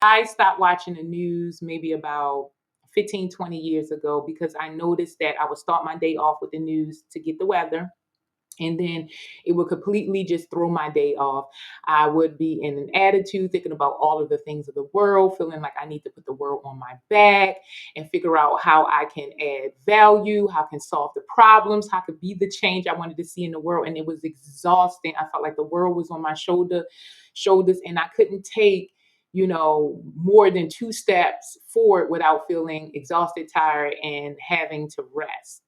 I stopped watching the news maybe about 15, 20 years ago because I noticed that I would start my day off with the news to get the weather, and then it would completely just throw my day off. I would be in an attitude thinking about all of the things of the world, feeling like I need to put the world on my back and figure out how I can add value, how I can solve the problems, how I could be the change I wanted to see in the world. And it was exhausting. I felt like the world was on my shoulders, and I couldn't take more than two steps forward without feeling exhausted, tired, and having to rest.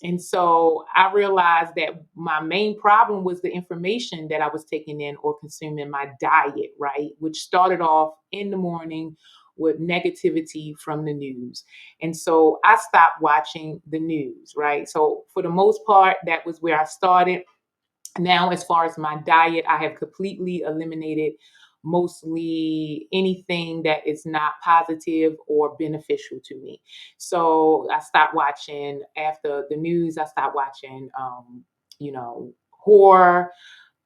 And so I realized that my main problem was the information that I was taking in or consuming, my diet, right? Which started off in the morning with negativity from the news. And so I stopped watching the news, right? So for the most part, that was where I started. Now, as far as my diet, I have completely eliminated mostly anything that is not positive or beneficial to me. So I stopped watching after the news. I stopped watching, horror,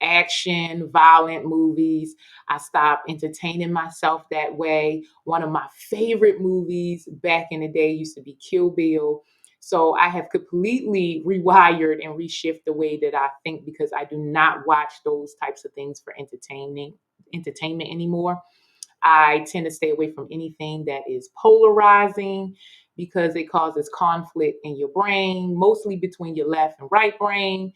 action, violent movies. I stopped entertaining myself that way. One of my favorite movies back in the day used to be Kill Bill. So I have completely rewired and reshift the way that I think because I do not watch those types of things for entertainment anymore. I tend to stay away from anything that is polarizing because it causes conflict in your brain, mostly between your left and right brain.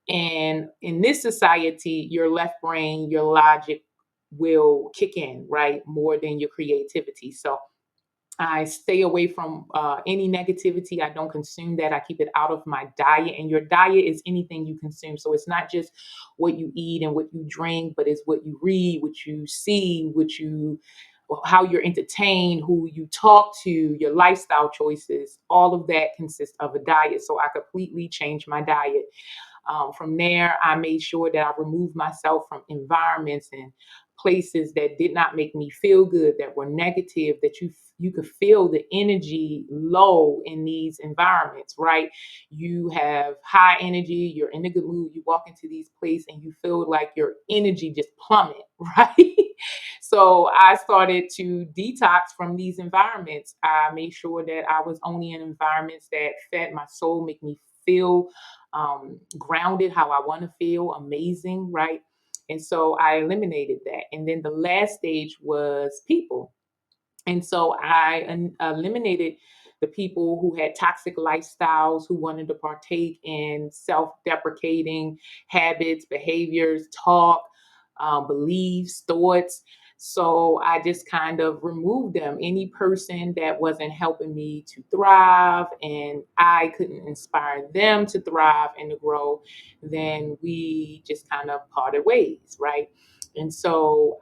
And in this society, your left brain, your logic will kick in, right? More than your creativity. So I stay away from any negativity. I don't consume that. I keep it out of my diet. And your diet is anything you consume. So it's not just what you eat and what you drink, but it's what you read, what you see, how you're entertained, who you talk to, your lifestyle choices. All of that consists of a diet. So I completely changed my diet. From there, I made sure that I removed myself from environments and places that did not make me feel good, that were negative, that you could feel the energy low in these environments, right? You have high energy, you're in a good mood, you walk into these places and you feel like your energy just plummet, right? So I started to detox from these environments. I made sure that I was only in environments that fed my soul, make me feel grounded, how I want to feel, amazing, right? And so I eliminated that. And then the last stage was people. And so I eliminated the people who had toxic lifestyles, who wanted to partake in self deprecating habits, behaviors, talk, beliefs, thoughts. So I just kind of removed them. Any person that wasn't helping me to thrive and I couldn't inspire them to thrive and to grow, then we just kind of parted ways, right? And so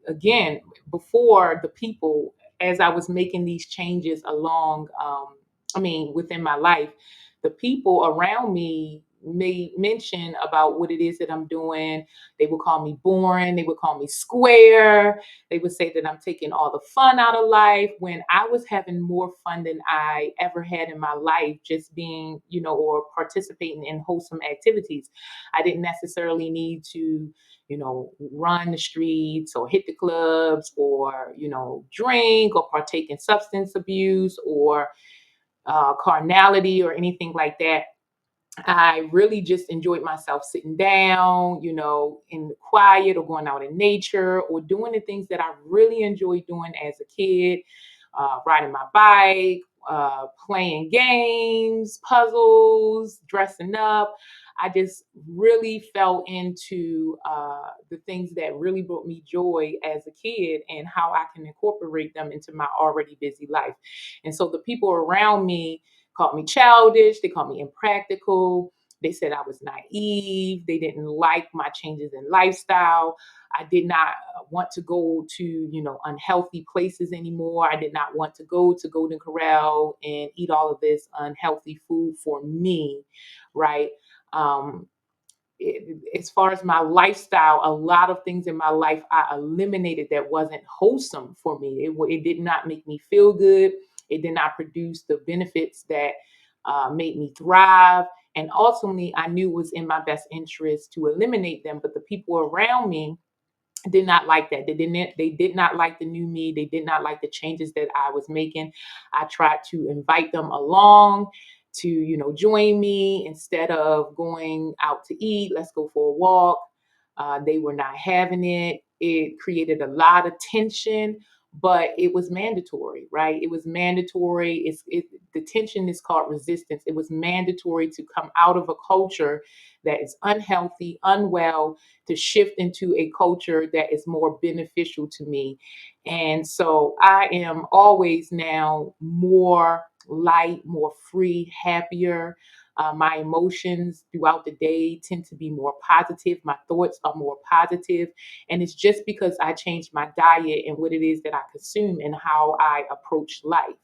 again, before the people, as I was making these changes within my life, the people around me made mention about what it is that I'm doing. They would call me boring. They would call me square. They would say that I'm taking all the fun out of life when I was having more fun than I ever had in my life, just being, or participating in wholesome activities. I didn't necessarily need to run the streets or hit the clubs or, drink or partake in substance abuse or carnality or anything like that. I really just enjoyed myself sitting down, in the quiet or going out in nature or doing the things that I really enjoyed doing as a kid, riding my bike, playing games, puzzles, dressing up. I just really fell into the things that really brought me joy as a kid and how I can incorporate them into my already busy life. And so the people around me called me childish, they called me impractical. They said I was naive. They didn't like my changes in lifestyle. I did not want to go to, unhealthy places anymore. I did not want to go to Golden Corral and eat all of this unhealthy food for me, right? Um, as far as my lifestyle, a lot of things in my life I eliminated that wasn't wholesome for me. It did not make me feel good. It did not produce the benefits that made me thrive. And ultimately, I knew it was in my best interest to eliminate them. But the people around me did not like that. They did not like the new me. They did not like the changes that I was making. I tried to invite them along to, join me instead of going out to eat. Let's go for a walk. They were not having it. It created a lot of tension, but it was mandatory, right? It was mandatory. The tension is called resistance. It was mandatory to come out of a culture that is unhealthy, unwell, to shift into a culture that is more beneficial to me. And so I am always now more light, more free, happier. My emotions throughout the day tend to be more positive. My thoughts are more positive. And it's just because I changed my diet and what it is that I consume and how I approach life.